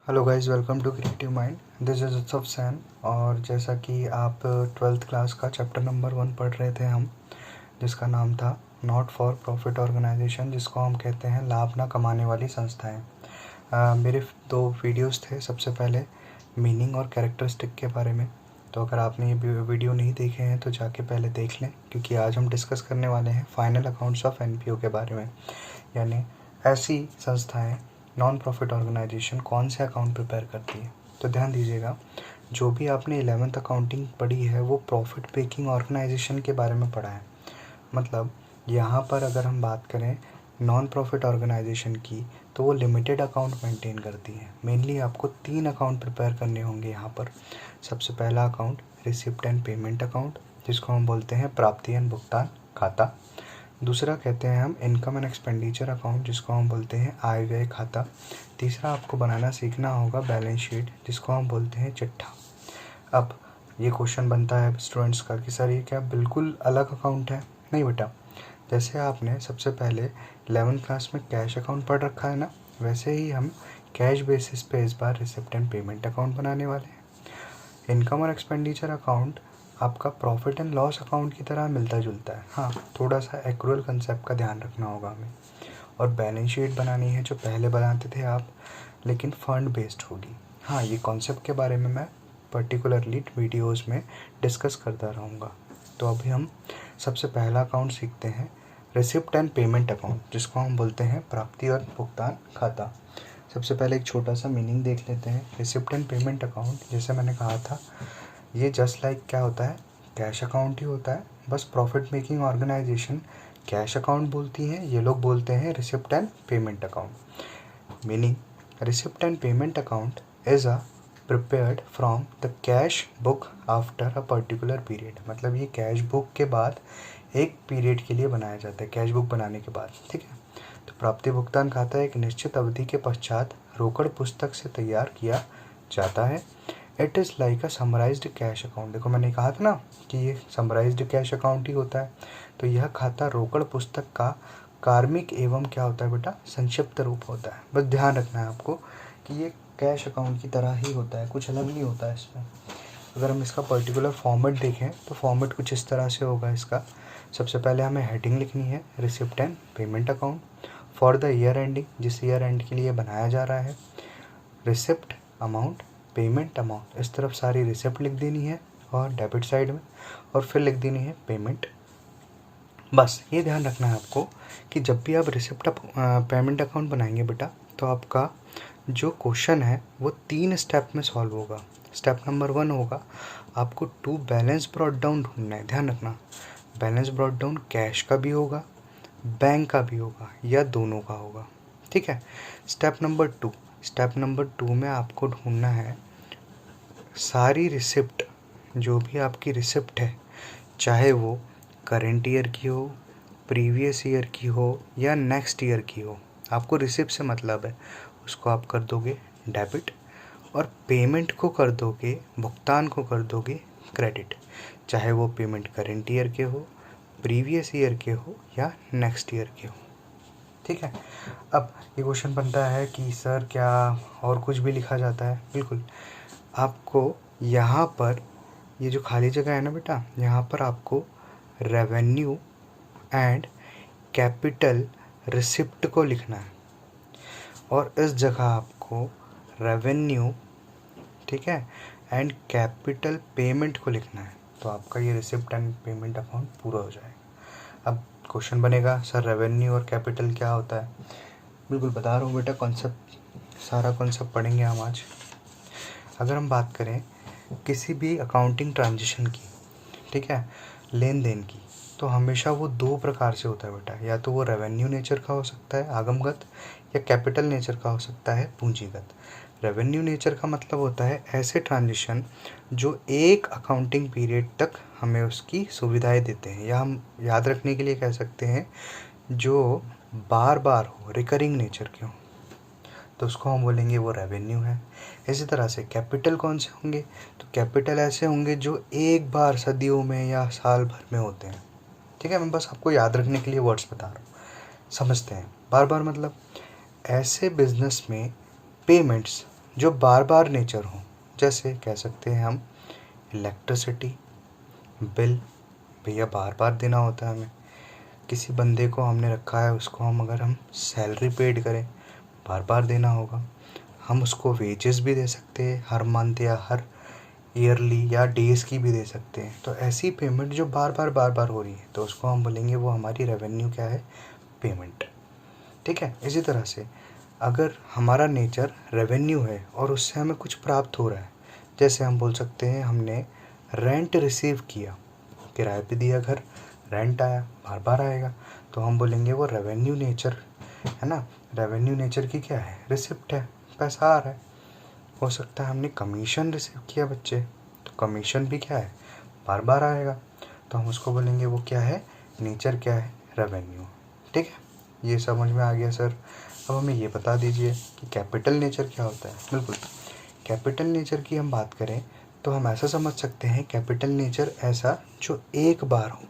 Hello guys, welcome to creative mind. This is Utsav Sen. और जैसा कि आप 12th क्लास का चैप्टर नंबर 1 पढ़ रहे थे हम, जिसका नाम था नॉट फॉर प्रॉफिट ऑर्गेनाइजेशन, जिसको हम कहते हैं लाभ ना कमाने वाली संस्थाएं। मेरे दो वीडियोस थे। सबसे पहले मीनिंग और कैरेक्टरिस्टिक के बारे में। तो अगर आपने ये वीडियो नहीं देखे हैं तो जाके पहले देख लें, क्योंकि आज हम डिस्कस करने वाले हैं फाइनल अकाउंट्स ऑफ एनपीओ के बारे में। यानी ऐसी संस्थाएं, नॉन प्रॉफिट ऑर्गेनाइजेशन कौन से अकाउंट प्रिपेयर करती है। तो ध्यान दीजिएगा, जो भी आपने 11th अकाउंटिंग पढ़ी है वो प्रॉफिट मेकिंग ऑर्गेनाइजेशन के बारे में पढ़ा है। मतलब यहाँ पर अगर हम बात करें नॉन प्रॉफिट ऑर्गेनाइजेशन की, तो वो लिमिटेड अकाउंट मेंटेन करती है। मेनली आपको 3 अकाउंट प्रिपेयर करने होंगे यहाँ पर। सबसे पहला account receipt and payment account, जिसको हम बोलते हैं प्राप्ति एंड भुगतान खाता। दूसरा कहते हैं हम इनकम एंड एक्सपेंडिचर अकाउंट, जिसको हम बोलते हैं आय व्यय खाता। तीसरा आपको बनाना सीखना होगा बैलेंस शीट, जिसको हम बोलते हैं चिट्ठा। अब ये क्वेश्चन बनता है स्टूडेंट्स का कि सर ये क्या बिल्कुल अलग अकाउंट है? नहीं बेटा, जैसे आपने सबसे पहले 11th क्लास में कैश अकाउंट पढ़ रखा है ना, वैसे ही हम कैश बेसिस पे इस बार रिसिप्ट एंड पेमेंट अकाउंट बनाने वाले हैं। इनकम और एक्सपेंडिचर अकाउंट आपका प्रॉफिट एंड लॉस अकाउंट की तरह मिलता जुलता है। हाँ, थोड़ा सा एक्रूअल कंसेप्ट का ध्यान रखना होगा हमें। और बैलेंस शीट बनानी है जो पहले बनाते थे आप, लेकिन फंड बेस्ड होगी। हाँ, ये कॉन्सेप्ट के बारे में मैं पर्टिकुलरली वीडियोस में डिस्कस करता रहूँगा। तो अभी हम सबसे पहला अकाउंट सीखते हैं, रिसिप्ट एंड पेमेंट अकाउंट, जिसको हम बोलते हैं प्राप्ति और भुगतान खाता। सबसे पहले एक छोटा सा मीनिंग देख लेते हैं। रिसिप्ट एंड पेमेंट अकाउंट, जैसे मैंने कहा था, ये जस्ट लाइक क्या होता है, कैश अकाउंट ही होता है। बस profit making organisation cash account बोलती है, ये लोग बोलते हैं receipt and payment account. Meaning, receipt and payment account is a prepared from the cash book after a particular period. मतलब ये कैश बुक के बाद एक पीरियड के लिए बनाया जाता है, कैश बुक बनाने के बाद। ठीक है। तो प्राप्ति भुगतान खाता एक निश्चित अवधि के पश्चात रोकड़ पुस्तक से तैयार किया जाता है। It is like a summarised cash account. देखो मैंने कहा था ना कि ये समराइज्ड कैश अकाउंट ही होता है। तो यह खाता रोकड़ पुस्तक का कार्मिक एवं क्या होता है बेटा, संक्षिप्त रूप होता है। बस ध्यान रखना है आपको कि ये कैश अकाउंट की तरह ही होता है, कुछ अलग नहीं होता है इसमें। अगर हम इसका पर्टिकुलर फॉर्मेट देखें तो फॉर्मेट कुछ इस तरह से होगा इसका। सबसे पहले हमें हेडिंग लिखनी है, receipt and payment account for the year ending, जिस ईयर एंड के लिए बनाया जा रहा है। रिसिप्ट अमाउंट, पेमेंट अमाउंट, इस तरफ सारी रिसिप्ट लिख देनी है और डेबिट साइड में, और फिर लिख देनी है पेमेंट। बस ये ध्यान रखना है आपको कि जब भी आप रिसिप्ट पेमेंट अकाउंट बनाएंगे बेटा, तो आपका जो क्वेश्चन है वो 3 स्टेप में सॉल्व होगा। स्टेप नंबर 1 होगा, आपको टू बैलेंस ब्रॉट डाउन ढूंढना है। ध्यान रखना, बैलेंस ब्रॉट डाउन कैश का भी होगा, बैंक का भी होगा, या दोनों का होगा। ठीक है। स्टेप नंबर 2 में आपको ढूंढना है सारी रिसिप्ट, जो भी आपकी रिसिप्ट है, चाहे वो करेंट ईयर की हो, प्रीवियस ईयर की हो, या नेक्स्ट ईयर की हो। आपको रिसिप्ट से मतलब है, उसको आप कर दोगे डेबिट, और पेमेंट को कर दोगे, भुगतान को कर दोगे क्रेडिट। चाहे वो पेमेंट करेंट ईयर के हो, प्रीवियस ईयर के हो, या नेक्स्ट ईयर के हो। ठीक है। अब ये क्वेश्चन बनता है कि सर क्या और कुछ भी लिखा जाता है? बिल्कुल। आपको यहाँ पर ये जो खाली जगह है ना बेटा, यहाँ पर आपको रेवेन्यू एंड कैपिटल रिसिप्ट को लिखना है, और इस जगह आपको रेवेन्यू, ठीक है, एंड कैपिटल पेमेंट को लिखना है। तो आपका ये रिसिप्ट एंड पेमेंट अकाउंट पूरा हो जाएगा। अब क्वेश्चन बनेगा, सर रेवेन्यू और कैपिटल क्या होता है? बिल्कुल बता रहा हूँ बेटा, कॉन्सेप्ट, सारा कॉन्सेप्ट पढ़ेंगे हम आज। अगर हम बात करें किसी भी अकाउंटिंग ट्रांजिशन की, ठीक है, लेन देन की, तो हमेशा वो 2 प्रकार से होता है बेटा। या तो वो रेवेन्यू नेचर का हो सकता है, आगमगत, या कैपिटल नेचर का हो सकता है, पूंजीगत। रेवेन्यू नेचर का मतलब होता है ऐसे ट्रांजिशन जो एक अकाउंटिंग पीरियड तक हमें उसकी सुविधाएं देते हैं, या हम याद रखने के लिए कह सकते हैं जो बार बार हो, रिकरिंग नेचर के हो, तो उसको हम बोलेंगे वो रेवेन्यू है। इसी तरह से कैपिटल कौन से होंगे? तो कैपिटल ऐसे होंगे जो एक बार सदियों में या साल भर में होते हैं। ठीक है, मैं बस आपको याद रखने के लिए वर्ड्स बता रहा हूँ, समझते हैं। बार बार मतलब ऐसे बिजनेस में पेमेंट्स जो बार बार नेचर हो, जैसे कह सकते हैं हम इलेक्ट्रिसिटी बिल, भैया बार बार देना होता है हमें। किसी बंदे को हमने रखा है, उसको अगर हम सैलरी पेड करें, बार बार देना होगा। हम उसको वेजेस भी दे सकते हैं हर मंथ या हर ईयरली या डेज़ की भी दे सकते हैं। तो ऐसी पेमेंट जो बार बार हो रही है, तो उसको हम बोलेंगे वो हमारी रेवेन्यू क्या है, पेमेंट। ठीक है। इसी तरह से अगर हमारा नेचर रेवेन्यू है और उससे हमें कुछ प्राप्त हो रहा है, जैसे हम बोल सकते हैं हमने रेंट रिसीव किया, किराए पे दिया घर, रेंट आया, बार बार आएगा, तो हम बोलेंगे वो रेवेन्यू नेचर है ना। रेवेन्यू नेचर की क्या है, रिसिप्ट है, पैसा आ रहा है। हो सकता है हमने कमीशन रिसीव किया बच्चे, तो कमीशन भी क्या है, बार बार आएगा, तो हम उसको बोलेंगे वो क्या है, नेचर क्या है, रेवेन्यू। ठीक है, ये समझ में आ गया सर। अब हमें ये बता दीजिए कि कैपिटल नेचर क्या होता है। बिल्कुल, कैपिटल नेचर की हम बात करें तो हम ऐसा समझ सकते हैं, कैपिटल नेचर ऐसा जो एक बार हो।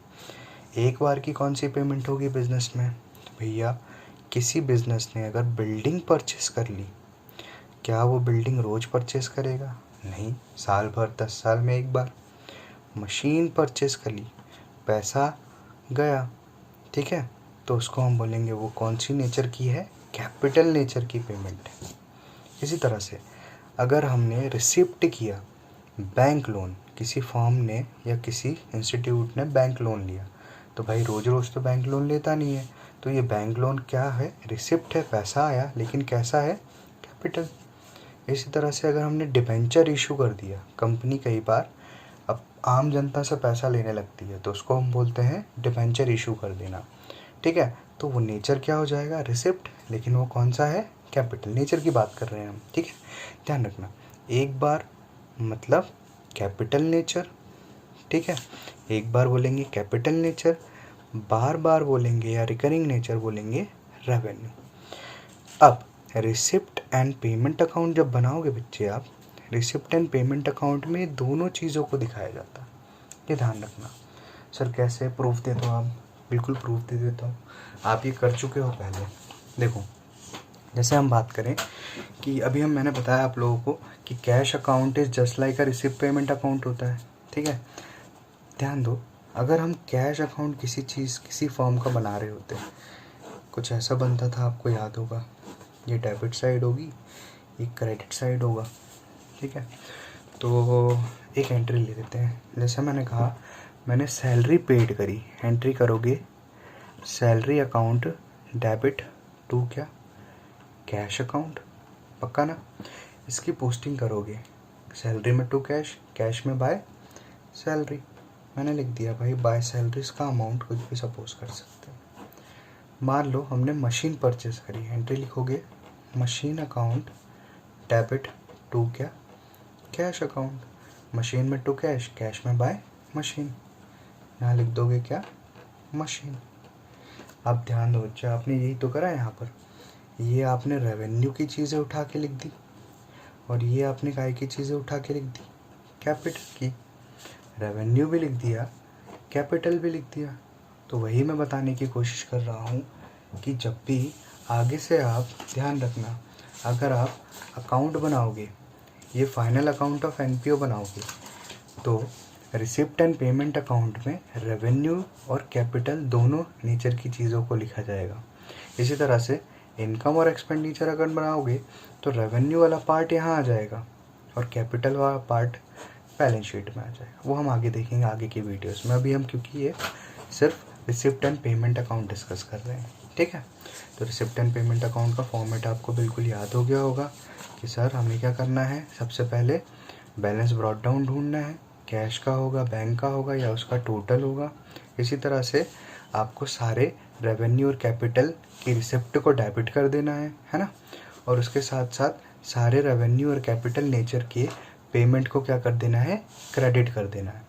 एक बार की कौन सी पेमेंट होगी बिजनेस में, तो भैया किसी बिजनेस ने अगर बिल्डिंग परचेस कर ली, क्या वो बिल्डिंग रोज परचेस करेगा, नहीं, साल भर 10 साल में एक बार। मशीन परचेस कर ली, पैसा गया, ठीक है, तो उसको हम बोलेंगे वो कौन सी नेचर की है, कैपिटल नेचर की पेमेंट है। इसी तरह से अगर हमने रिसिप्ट किया बैंक लोन, किसी फर्म ने या किसी इंस्टीट्यूट ने बैंक लोन लिया, तो भाई रोज़ रोज़ तो बैंक लोन लेता नहीं है, तो ये बैंक लोन क्या है, रिसिप्ट है, पैसा आया, लेकिन कैसा है, कैपिटल। इसी तरह से अगर हमने डिबेंचर इशू कर दिया, कंपनी कई बार अब आम जनता से पैसा लेने लगती है, तो उसको हम बोलते हैं डिबेंचर इशू कर देना। ठीक है, तो वो नेचर क्या हो जाएगा, रिसिप्ट, लेकिन वो कौन सा है, कैपिटल। नेचर की बात कर रहे हैं हम। ठीक है, ध्यान रखना, एक बार मतलब कैपिटल नेचर, ठीक है, एक बार बोलेंगे कैपिटल नेचर, बार बार बोलेंगे या रिकरिंग नेचर बोलेंगे रेवेन्यू। अब रिसिप्ट एंड पेमेंट अकाउंट जब बनाओगे बच्चे आप, रिसिप्ट एंड पेमेंट अकाउंट में दोनों चीज़ों को दिखाया जाता है, ये ध्यान रखना। सर कैसे, प्रूफ दे दो आप, बिल्कुल प्रूफ दे देता हूँ, आप ये कर चुके हो पहले। देखो, जैसे हम बात करें कि अभी मैंने बताया आप लोगों को कि cash account is just like a receipt payment account होता है। ठीक है, ध्यान दो, अगर हम कैश अकाउंट किसी चीज़, किसी फॉर्म का बना रहे होते, कुछ ऐसा बनता था, आपको याद होगा, ये डेबिट साइड होगी, ये क्रेडिट साइड होगा। ठीक है, तो एक एंट्री ले लेते हैं, जैसे मैंने कहा मैंने सैलरी पेड करी, एंट्री करोगे सैलरी अकाउंट डेबिट टू क्या, कैश अकाउंट, पक्का ना। इसकी पोस्टिंग करोगे सैलरी में टू कैश, कैश में बाय सैलरी। मैंने लिख दिया भाई बाय सैलरीज का अमाउंट कुछ भी सपोज कर सकते हैं। मान लो हमने मशीन परचेस करी, एंट्री लिखोगे मशीन अकाउंट डेबिट टू क्या, कैश अकाउंट, मशीन में टू कैश, कैश में बाय मशीन, यहाँ लिख दोगे क्या, मशीन। अब ध्यान दो बच्चे, आपने यही तो करा यहाँ पर, ये आपने रेवेन्यू की चीज़ें उठा के लिख दी और ये आपने काय की चीज़ें उठा के लिख दी, कैपिटल की। रेवेन्यू भी लिख दिया, कैपिटल भी लिख दिया। तो वही मैं बताने की कोशिश कर रहा हूँ कि जब भी आगे से आप ध्यान रखना, अगर आप अकाउंट बनाओगे, ये फाइनल अकाउंट ऑफ एनपीओ बनाओगे, तो रिसिप्ट एंड पेमेंट अकाउंट में रेवेन्यू और कैपिटल दोनों नेचर की चीज़ों को लिखा जाएगा। इसी तरह से इनकम और एक्सपेंडिचर अगर बनाओगे तो रेवेन्यू वाला पार्ट यहाँ आ जाएगा और कैपिटल वाला पार्ट बैलेंस शीट में आ जाएगा। वो हम आगे देखेंगे आगे की वीडियोस में, अभी हम क्योंकि ये सिर्फ receipt and payment account discuss कर रहे हैं। ठीक है, तो रिसिप्ट एंड पेमेंट अकाउंट का फॉर्मेट आपको बिल्कुल याद हो गया होगा कि सर हमें क्या करना है, सबसे पहले बैलेंस ब्रॉट डाउन ढूंढना है, कैश का होगा, बैंक का होगा या उसका टोटल होगा। इसी तरह से आपको सारे रेवेन्यू और कैपिटल की रिसिप्ट को डेबिट कर देना है ना, और उसके साथ साथ सारे रेवेन्यू और कैपिटल नेचर के पेमेंट को क्या कर देना है, क्रेडिट कर देना है।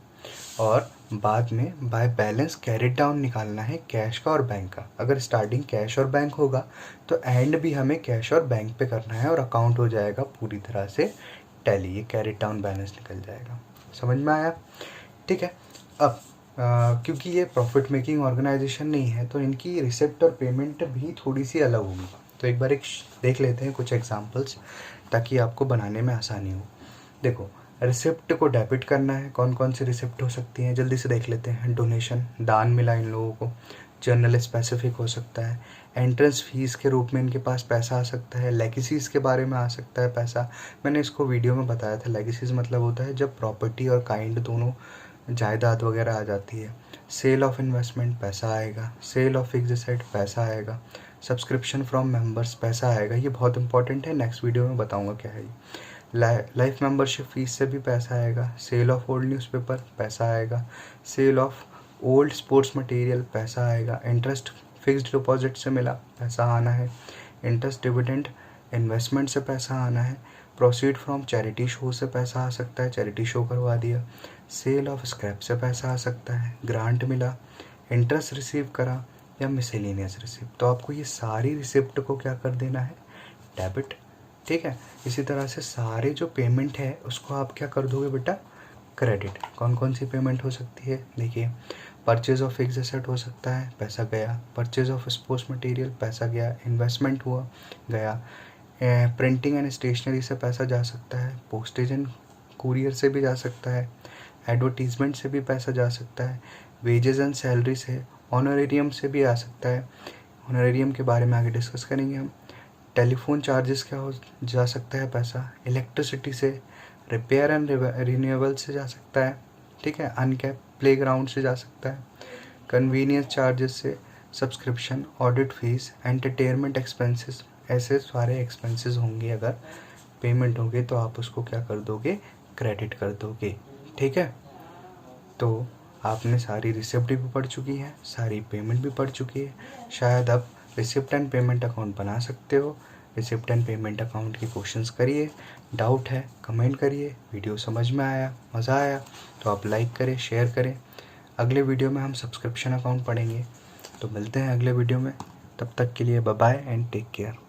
और बाद में बाय बैलेंस कैरिड डाउन निकालना है कैश का और बैंक का। अगर स्टार्टिंग कैश और बैंक होगा तो एंड भी हमें कैश और बैंक पे करना है और अकाउंट हो जाएगा पूरी तरह से टैली, ये कैरिड डाउन बैलेंस निकल जाएगा। समझ में आया? ठीक है, अब क्योंकि ये प्रॉफिट मेकिंग ऑर्गेनाइजेशन नहीं है तो इनकी रिसिप्ट और पेमेंट भी थोड़ी सी अलग होगी। तो एक बार देख लेते हैं कुछ एग्जांपल्स। ताकि आपको बनाने में आसानी हो। देखो, रिसिप्ट को डेबिट करना है। कौन कौन सी रिसिप्ट हो सकती हैं जल्दी से देख लेते हैं। डोनेशन, दान मिला इन लोगों को। जर्नल स्पेसिफिक हो सकता है। एंट्रेंस फीस के रूप में इनके पास पैसा आ सकता है। लेगेसीज के बारे में आ सकता है पैसा। मैंने इसको वीडियो में बताया था। लेगेसीज मतलब होता है जब प्रॉपर्टी और काइंड दोनों जायदाद वगैरह आ जाती है। सेल ऑफ इन्वेस्टमेंट पैसा आएगा। सेल ऑफ फिक्स्ड एसेट पैसा आएगा। सब्सक्रिप्शन फ्रॉम मेंबर्स पैसा आएगा। ये बहुत इंपॉर्टेंट है, नेक्स्ट वीडियो में बताऊंगा क्या है ये। लाइफ मेंबरशिप फीस से भी पैसा आएगा। सेल ऑफ ओल्ड न्यूज़पेपर पैसा आएगा। Sale of old sports material पैसा आएगा। इंटरेस्ट फिक्स्ड डिपॉजिट से मिला पैसा आना है। इंटरेस्ट डिविडेंड इन्वेस्टमेंट से पैसा आना है। प्रोसीड फ्रॉम चैरिटी शो से पैसा आ सकता है, चैरिटी शो करवा दिया। सेल ऑफ स्क्रैप से पैसा आ सकता है। ग्रांट मिला, इंटरेस्ट रिसीव करा, या मिसेलेनियस रिसिप्ट। तो आपको ये सारी रिसिप्ट को क्या कर देना है, डेबिट। ठीक है, इसी तरह से सारे जो पेमेंट है उसको आप क्या कर दोगे बेटा, क्रेडिट। कौन कौन सी पेमेंट हो सकती है देखिए, परचेज ऑफ फिक्स एसेट हो सकता है, पैसा गया। परचेज ऑफ स्पोर्ट्स मटेरियल पैसा गया। इन्वेस्टमेंट हुआ, गया। प्रिंटिंग एंड स्टेशनरी से पैसा जा सकता है। पोस्टेज एंड कुरियर से भी जा सकता है। एडवर्टीजमेंट से भी पैसा जा सकता है। वेजेस एंड सैलरी से, ऑनरेरियम से भी आ सकता है। ऑनरेरियम के बारे में आगे डिस्कस करेंगे हम। टेलीफोन चार्जेस क्या हो जा सकता है पैसा। इलेक्ट्रिसिटी से, रिपेयर एंड रिन्यूएबल से जा सकता है। ठीक है, अनकैप प्लेग्राउंड से जा सकता है। कन्वीनियंस चार्जेस से, subscription, audit fees, entertainment expenses, ऐसे सारे एक्सपेंसेस होंगे। अगर पेमेंट होंगे तो आप उसको क्या कर दोगे, क्रेडिट कर दोगे। ठीक है, तो आपने सारी रिसिप्ट भी पढ़ चुकी है, सारी पेमेंट भी पढ़ चुकी है। शायद अब रिसिप्ट एंड पेमेंट अकाउंट बना सकते हो। रिसिप्ट एंड पेमेंट अकाउंट के क्वेश्चंस करिए। डाउट है कमेंट करिए। वीडियो समझ में आया, मज़ा आया तो आप लाइक करें, शेयर करें। अगले वीडियो में हम सब्सक्रिप्शन अकाउंट पढ़ेंगे। तो मिलते हैं अगले वीडियो में, तब तक के लिए bye bye and take care.